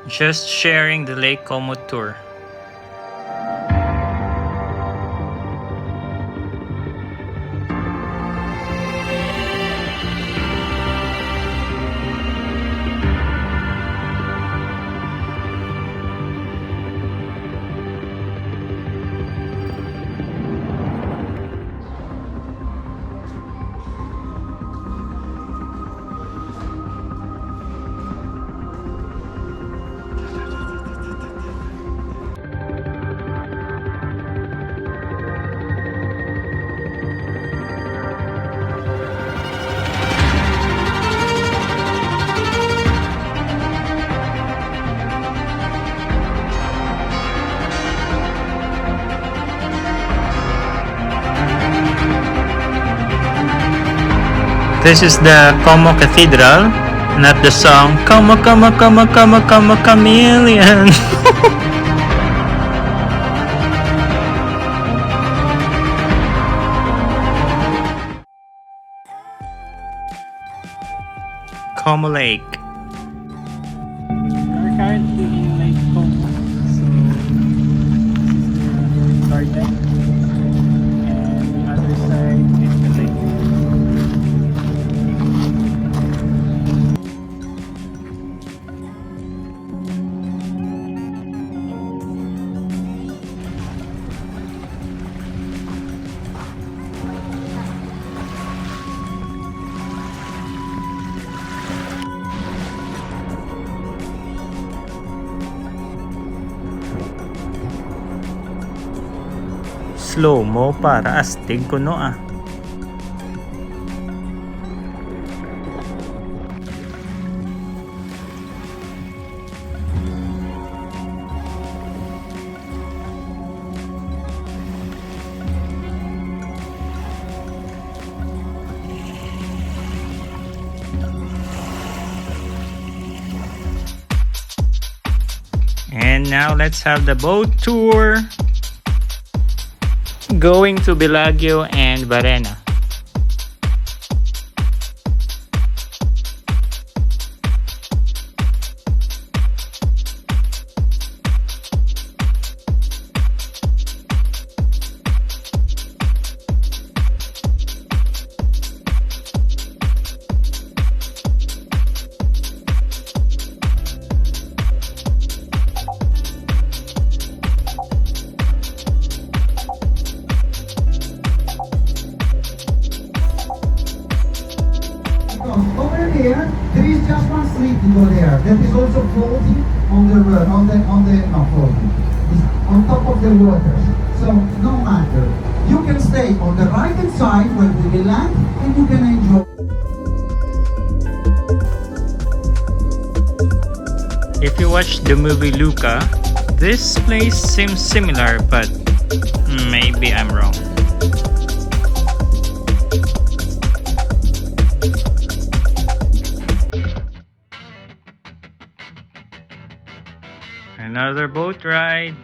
Just sharing the Lake Como tour. This is the Como Cathedral, not the song Como, Como, Como, Como, Como, Chameleon. Como Lake. We're currently in Lake Como, so this is the garden, and the other side is the lake. Slow mo para astig ko no ah. And now let's have the boat tour. Going to Bellagio and Varenna. Over there is just one street to go there. That is also floating on the road, not floating. It's on top of the water. So no matter. You can stay on the right hand side where we will land, and you can enjoy. If you watch the movie Luca, this place seems similar, but maybe I'm wrong. Another boat ride.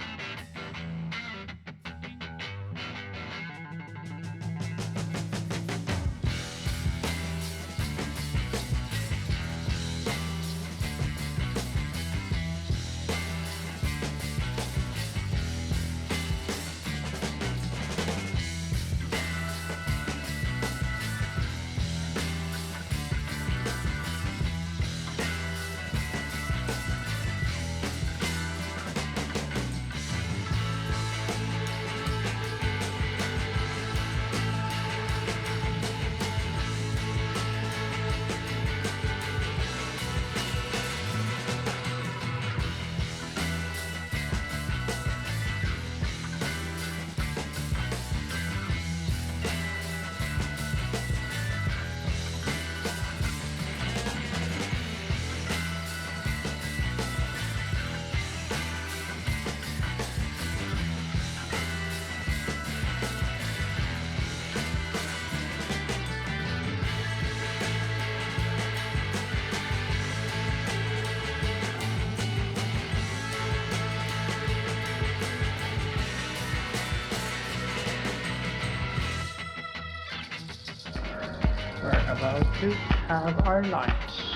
We're about to have our lunch.